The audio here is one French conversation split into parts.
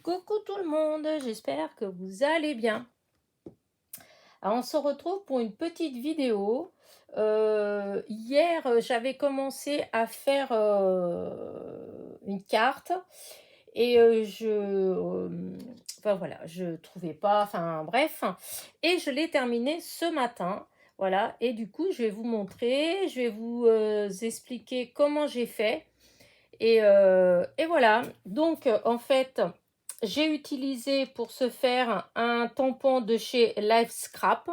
Coucou tout le monde, j'espère que vous allez bien. Alors, on se retrouve pour une petite vidéo. Hier, j'avais commencé à faire une carte et enfin voilà, je trouvais pas, enfin bref, et je l'ai terminée ce matin. Voilà, et du coup, je vais vous montrer, je vais vous expliquer comment j'ai fait. Et voilà, donc en fait, j'ai utilisé pour ce faire un tampon de chez Life Scrap,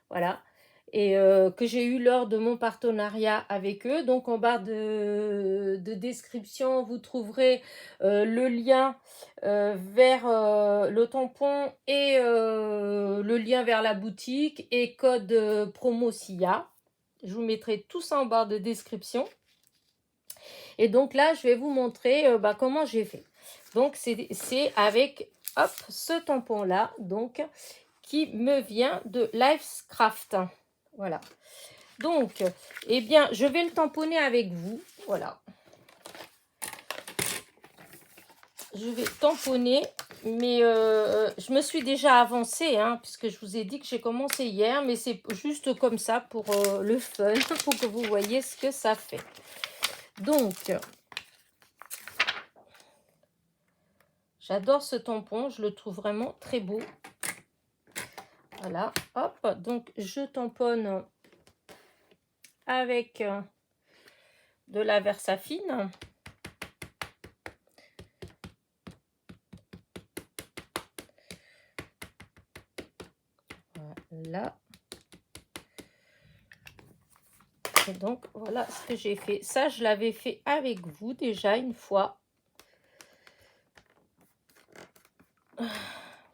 voilà, et que j'ai eu lors de mon partenariat avec eux. Donc en barre de description, vous trouverez le lien vers le tampon et le lien vers la boutique et code promo SIA. Je vous mettrai tout ça en barre de description. Et donc là, je vais vous montrer comment j'ai fait. Donc c'est avec hop, ce tampon-là, donc qui me vient de Lifecraft. Voilà. Donc, eh bien, je vais le tamponner avec vous. Voilà. Je vais tamponner, mais je me suis déjà avancée, hein, puisque je vous ai dit que j'ai commencé hier, mais c'est juste comme ça pour le fun, pour que vous voyez ce que ça fait. Donc, j'adore ce tampon, je le trouve vraiment très beau. Voilà, hop, donc je tamponne avec de la Versafine. Voilà. Et donc, voilà ce que j'ai fait. Ça, je l'avais fait avec vous déjà une fois.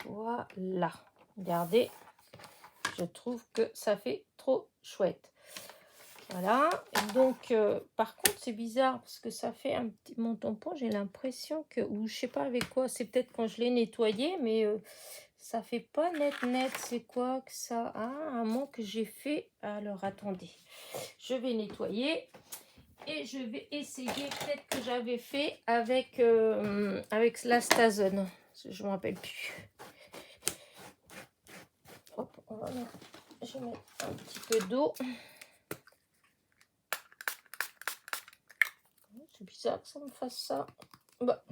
Voilà. Regardez, je trouve que ça fait trop chouette. Voilà. Et donc, par contre, c'est bizarre parce que ça fait un petit... Mon tampon, j'ai l'impression que... Ou je sais pas avec quoi. C'est peut-être quand je l'ai nettoyé, mais... ça fait pas net. C'est quoi que ça? Ah, un mot que j'ai fait. Alors, attendez. Je vais nettoyer. Et je vais essayer. Peut-être que j'avais fait avec, avec la Stazone. Je ne me rappelle plus. Hop, on va mettre... Je vais mettre un petit peu d'eau. C'est bizarre que ça me fasse ça. Bah.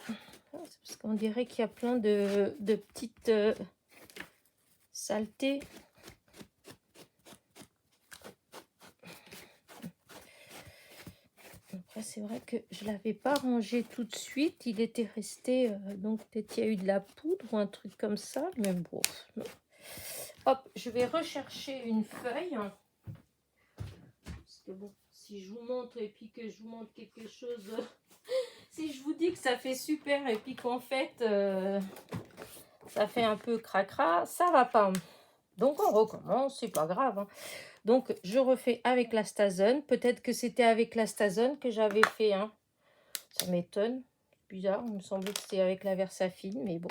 C'est parce qu'on dirait qu'il y a plein de petites saletés. Après, c'est vrai que je ne l'avais pas rangé tout de suite. Il était resté... donc, peut-être qu'il y a eu de la poudre ou un truc comme ça. Mais bon. Hop, je vais rechercher une feuille. Parce que bon, si je vous montre et puis que je vous montre quelque chose... si je vous dis que ça fait super et puis qu'en fait... ça fait un peu cracra, ça va pas. Donc on recommence, c'est pas grave. Hein. Donc je refais avec la Stazone. Peut-être que c'était avec la Stazone que j'avais fait. Hein. Ça m'étonne. Bizarre, il me semblait que c'était avec la Versafine, mais bon.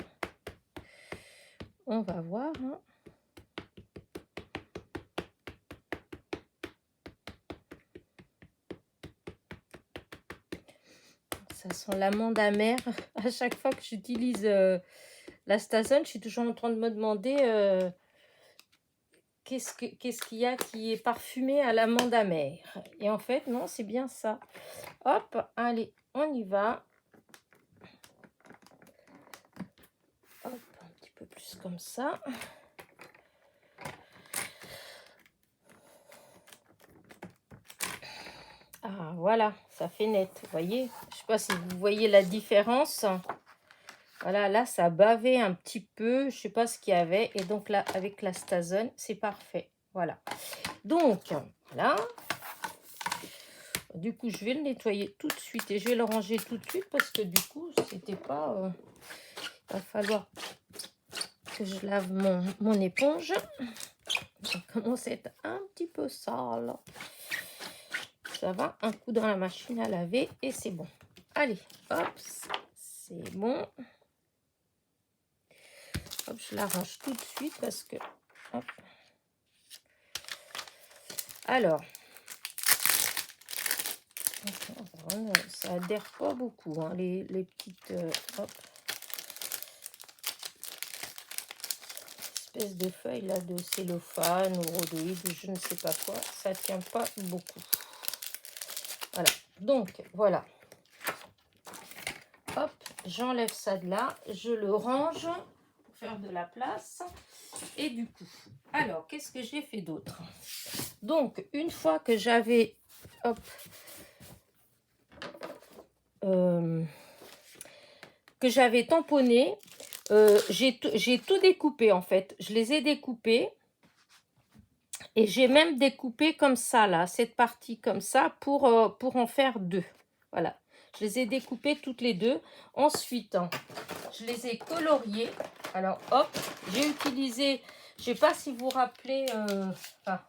On va voir. Hein. Ça sent l'amande amère. À chaque fois que j'utilise la Stazone, je suis toujours en train de me demander qu'est-ce qu'il y a qui est parfumé à l'amande amère. Et en fait, non, c'est bien ça. Hop, allez, on y va. Hop, un petit peu plus comme ça. Ah, voilà, ça fait net, vous voyez. Je sais pas si vous voyez la différence. Voilà, là, ça bavait un petit peu. Je sais pas ce qu'il y avait. Et donc là, avec la Stazone, c'est parfait. Voilà. Donc, voilà. Du coup, je vais le nettoyer tout de suite. Et je vais le ranger tout de suite parce que du coup, c'était pas... il va falloir que je lave mon éponge. Ça commence à être un petit peu sale. Ça va, un coup dans la machine à laver et c'est bon. Allez, hop, c'est bon. Hop, je l'arrange tout de suite parce que... Hop. Alors, Ça adhère pas beaucoup, hein, les petites... hop, espèce de feuilles là de cellophane ou rhodoïde, je ne sais pas quoi. Ça tient pas beaucoup. Voilà. Donc, voilà. Hop, j'enlève ça de là. Je le range pour faire de la place. Et du coup, alors, qu'est-ce que j'ai fait d'autre? Donc, une fois que j'avais... Hop. Que j'avais tamponné, j'ai tout découpé en fait. Je les ai découpés et j'ai même découpé comme ça là, cette partie comme ça pour en faire deux. Voilà, je les ai découpées toutes les deux. Ensuite, je les ai coloriées. Alors hop, j'ai utilisé, je sais pas si vous vous rappelez, enfin,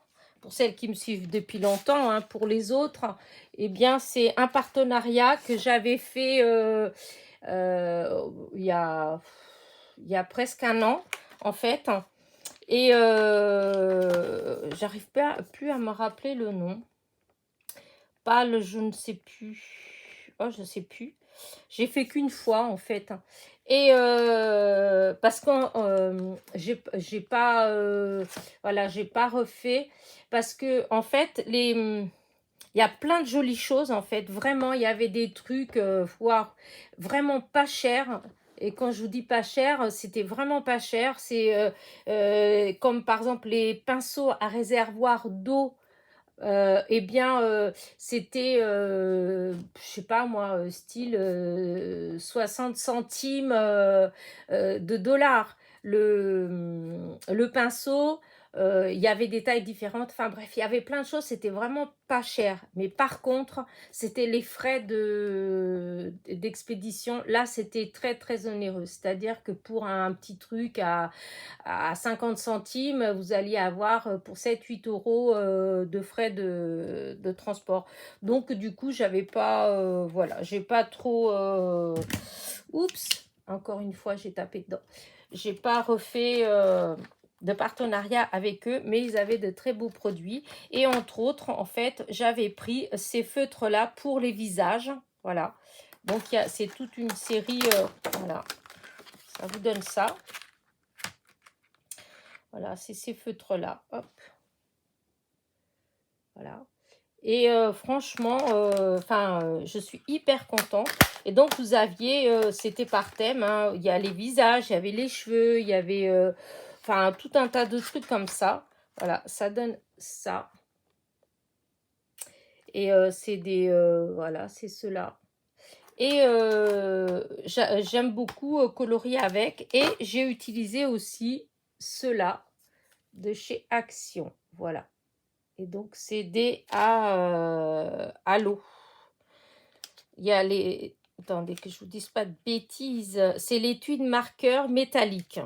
pour celles qui me suivent depuis longtemps, hein, pour les autres, eh bien c'est un partenariat que j'avais fait il y a presque un an en fait, et j'arrive pas plus à me rappeler le nom. Pas le je ne sais plus, oh je sais plus, j'ai fait qu'une fois en fait, et parce que j'ai pas voilà, j'ai pas refait parce que en fait il y a plein de jolies choses en fait, vraiment il y avait des trucs voire vraiment pas chers. Et quand je vous dis pas cher, c'était vraiment pas cher. C'est comme par exemple les pinceaux à réservoir d'eau. Eh bien, c'était, je sais pas moi, style 60 centimes de dollars. Le pinceau, il y avait des tailles différentes. Enfin bref, il y avait plein de choses. C'était vraiment pas cher. Mais par contre, c'était les frais d'expédition. Là, c'était très, très onéreux. C'est-à-dire que pour un petit truc à 50 centimes, vous alliez avoir pour 7-8 € de frais de transport. Donc, du coup, j'avais pas, voilà, j'ai pas trop, oups, encore une fois, j'ai tapé dedans. J'ai pas refait de partenariat avec eux, mais ils avaient de très beaux produits. Et entre autres, en fait, j'avais pris ces feutres-là pour les visages. Voilà. Donc, c'est toute une série, voilà, ça vous donne ça. Voilà, c'est ces feutres-là. Hop. Voilà. Et franchement, je suis hyper contente. Et donc, vous aviez, c'était par thème, hein, il y a les visages, il y avait les cheveux, il y avait tout un tas de trucs comme ça. Voilà, ça donne ça. Et c'est des, voilà, c'est cela. Et j'aime beaucoup colorier avec. Et j'ai utilisé aussi cela de chez Action. Voilà. Et donc, c'est des à l'eau. Il y a les... Attendez que je vous dise pas de bêtises. C'est l'étui de marqueur métallique.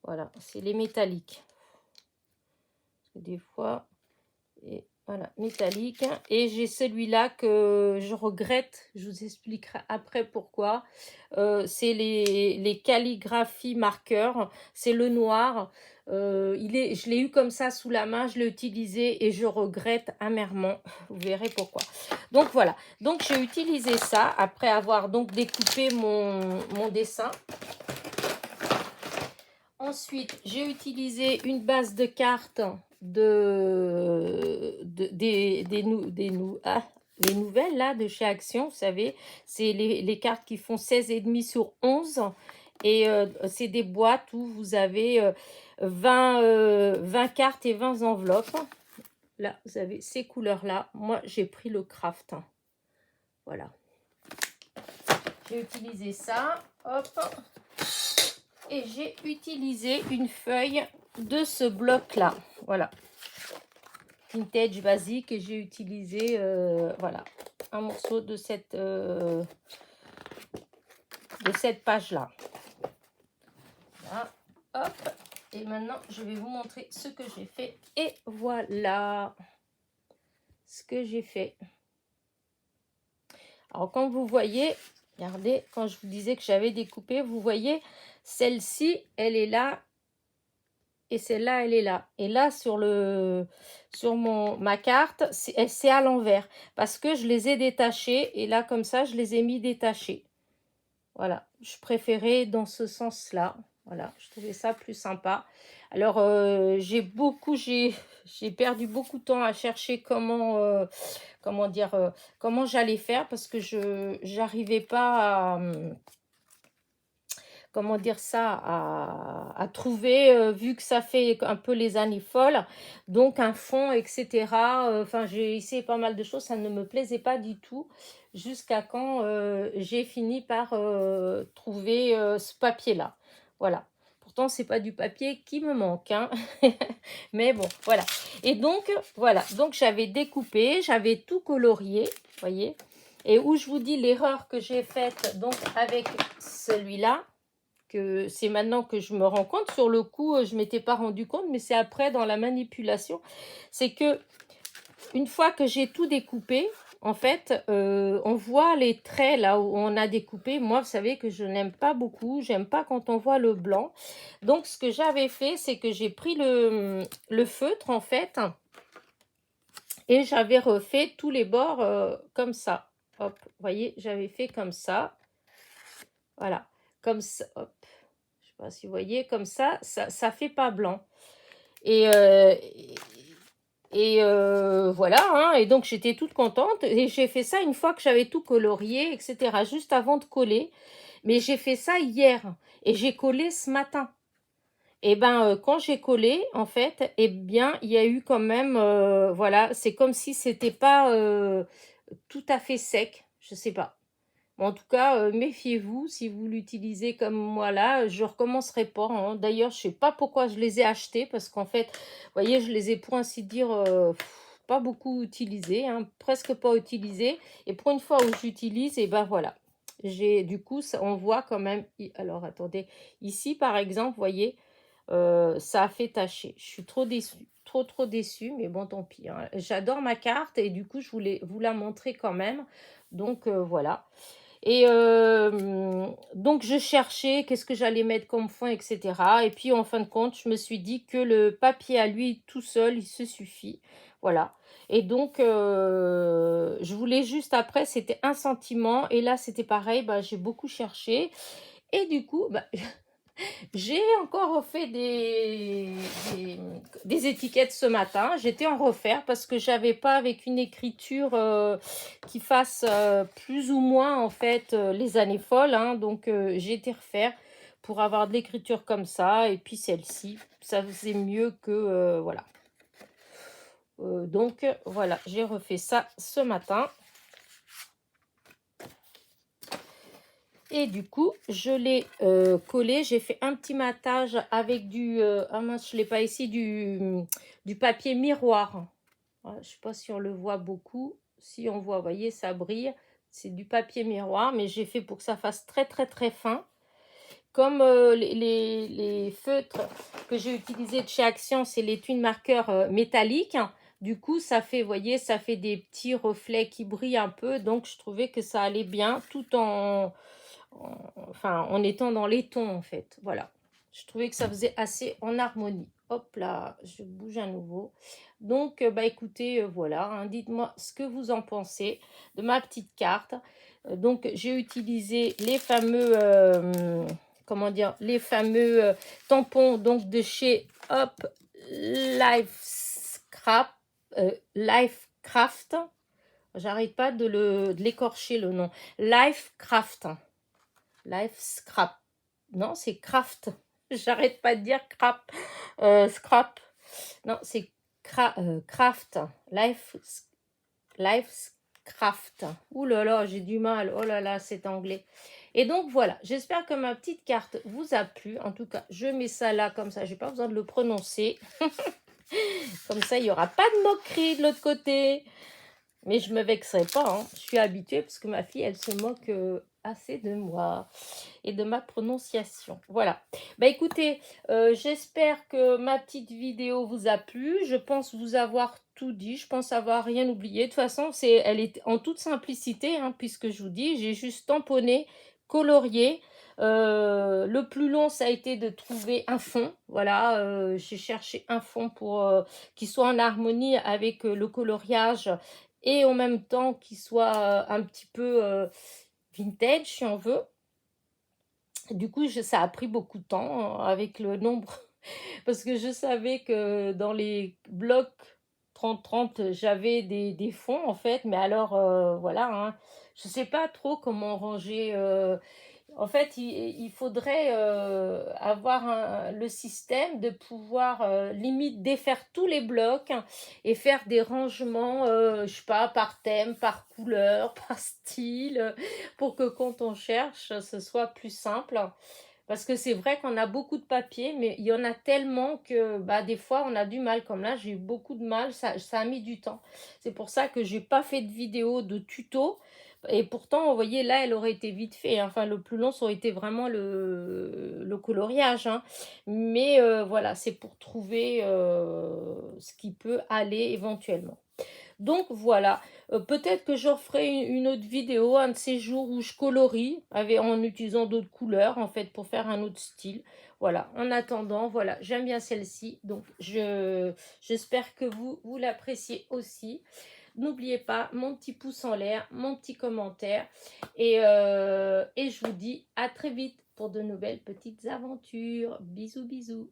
Voilà, c'est les métalliques. Parce que des fois... Et voilà, métallique. Et j'ai celui-là que je regrette. Je vous expliquerai après pourquoi. C'est les calligraphies marqueurs. C'est le noir. Je l'ai eu comme ça sous la main. Je l'ai utilisé et je regrette amèrement. Vous verrez pourquoi. Donc voilà. Donc j'ai utilisé ça après avoir donc découpé mon dessin. Ensuite, j'ai utilisé une base de cartes les nouvelles là de chez Action, vous savez, c'est les cartes qui font 16,5 sur 11. Et c'est des boîtes où vous avez 20 cartes et 20 enveloppes. Là, vous avez ces couleurs-là. Moi, j'ai pris le craft. Voilà. J'ai utilisé ça. Hop. Et j'ai utilisé une feuille de ce bloc-là. Voilà. Vintage basique. Et j'ai utilisé, voilà, un morceau de cette page-là. Voilà. Hop. Et maintenant, je vais vous montrer ce que j'ai fait. Et voilà ce que j'ai fait. Alors, comme vous voyez, regardez, quand je vous disais que j'avais découpé, vous voyez, celle-ci, elle est là et celle-là, elle est là. Et là, sur ma carte, c'est à l'envers parce que je les ai détachés et là, comme ça, je les ai mis détachés. Voilà, je préférais dans ce sens-là. Voilà, je trouvais ça plus sympa. Alors, j'ai perdu beaucoup de temps à chercher comment dire, comment j'allais faire parce que je j'arrivais pas à, comment dire ça, à trouver, vu que ça fait un peu les années folles, donc un fond, etc. Enfin, j'ai essayé pas mal de choses, ça ne me plaisait pas du tout, jusqu'à quand j'ai fini par trouver ce papier-là. Voilà. Pourtant, c'est pas du papier qui me manque, hein. Mais bon, voilà. Et donc, voilà. Donc, j'avais découpé, j'avais tout colorié, vous voyez. Et où je vous dis l'erreur que j'ai faite, donc, avec celui-là, que c'est maintenant que je me rends compte. Sur le coup, je m'étais pas rendu compte, mais c'est après dans la manipulation. C'est que une fois que j'ai tout découpé, en fait, on voit les traits là où on a découpé. Moi, vous savez que je n'aime pas beaucoup. J'aime pas quand on voit le blanc. Donc, ce que j'avais fait, c'est que j'ai pris le feutre, en fait, et j'avais refait tous les bords comme ça. Hop, vous voyez, j'avais fait comme ça. Voilà, comme ça. Hop. Je sais pas si vous voyez, comme ça fait pas blanc. Et, voilà, hein, et donc j'étais toute contente. Et j'ai fait ça une fois que j'avais tout colorié, etc., juste avant de coller. Mais j'ai fait ça hier et j'ai collé ce matin. Et ben, quand j'ai collé, en fait, eh bien, il y a eu quand même, voilà, c'est comme si c'était pas tout à fait sec. Je sais pas. En tout cas, méfiez-vous si vous l'utilisez comme moi là, je recommencerai pas, hein. D'ailleurs, je sais pas pourquoi je les ai achetés parce qu'en fait, vous voyez, je les ai pour ainsi dire pas beaucoup utilisés, hein, presque pas utilisés. Et pour une fois où j'utilise, et ben voilà. Du coup, on voit quand même. Alors attendez, ici par exemple, vous voyez, ça a fait tacher. Je suis trop déçue, trop déçue, mais bon, tant pis, hein. J'adore ma carte et du coup, je voulais vous la montrer quand même. Donc voilà. Et donc, je cherchais qu'est-ce que j'allais mettre comme fond, etc. Et puis, en fin de compte, je me suis dit que le papier à lui tout seul, il se suffit. Voilà. Et donc, je voulais juste après, c'était un sentiment. Et là, c'était pareil, bah, j'ai beaucoup cherché. Et du coup, bah, j'ai encore refait des étiquettes ce matin. J'étais en refaire parce que j'avais pas avec une écriture qui fasse plus ou moins en fait les années folles, hein. Donc j'ai été refaire pour avoir de l'écriture comme ça. Et puis celle-ci, ça faisait mieux que voilà. Donc voilà, j'ai refait ça ce matin. Et du coup, je l'ai collé. J'ai fait un petit matage avec ah mince, je ne l'ai pas ici, du papier miroir. Voilà, je ne sais pas si on le voit beaucoup. Si on voit, vous voyez, ça brille. C'est du papier miroir, mais j'ai fait pour que ça fasse très fin. Comme les feutres que j'ai utilisés de chez Action, c'est les twin marqueurs métalliques. Du coup, ça fait, vous voyez, ça fait des petits reflets qui brillent un peu. Donc, je trouvais que ça allait bien tout en étant dans les tons, en fait. Voilà. Je trouvais que ça faisait assez en harmonie. Hop là, je bouge à nouveau. Donc, bah écoutez, voilà, hein, dites-moi ce que vous en pensez de ma petite carte. Donc, j'ai utilisé les fameux, comment dire, les fameux tampons donc de chez Hop Life Scrap, Lifecraft. J'arrête pas de l'écorcher le nom. Lifecraft. Life Scrap. Non, c'est craft. J'arrête pas de dire crap. Scrap. Non, c'est craft. Life craft. Ouh là là, j'ai du mal. Oh là là, c'est anglais. Et donc voilà, j'espère que ma petite carte vous a plu. En tout cas, je mets ça là comme ça. J'ai pas besoin de le prononcer. Comme ça, il n'y aura pas de moquerie de l'autre côté. Mais je me vexerai pas, hein. Je suis habituée parce que ma fille, elle se moque assez de moi et de ma prononciation. Voilà. Bah écoutez, j'espère que ma petite vidéo vous a plu. Je pense vous avoir tout dit. Je pense avoir rien oublié. De toute façon, elle est en toute simplicité, hein, puisque je vous dis, j'ai juste tamponné, colorier. Le plus long, ça a été de trouver un fond. Voilà, j'ai cherché un fond pour qui soit en harmonie avec le coloriage et en même temps qui soit un petit peu vintage, si on veut. Du coup, ça a pris beaucoup de temps avec le nombre, parce que je savais que dans les blocs 30-30, j'avais des fonds en fait, mais alors voilà, hein, je sais pas trop comment ranger. En fait, il faudrait avoir le système de pouvoir limite défaire tous les blocs et faire des rangements, je sais pas, par thème, par couleur, par style, pour que quand on cherche, ce soit plus simple. Parce que c'est vrai qu'on a beaucoup de papier, mais il y en a tellement que bah, des fois on a du mal. Comme là, j'ai eu beaucoup de mal, ça a mis du temps. C'est pour ça que j'ai pas fait de vidéo de tuto. Et pourtant, vous voyez, là, elle aurait été vite fait, hein. Enfin, le plus long, ça aurait été vraiment le coloriage, hein. Mais voilà, c'est pour trouver ce qui peut aller éventuellement. Donc voilà, peut-être que je referai une autre vidéo, un de ces jours où je colorie en utilisant d'autres couleurs, en fait, pour faire un autre style. Voilà, en attendant, voilà, j'aime bien celle-ci, donc j'espère que vous l'appréciez aussi. N'oubliez pas mon petit pouce en l'air, mon petit commentaire, et je vous dis à très vite pour de nouvelles petites aventures. Bisous, bisous.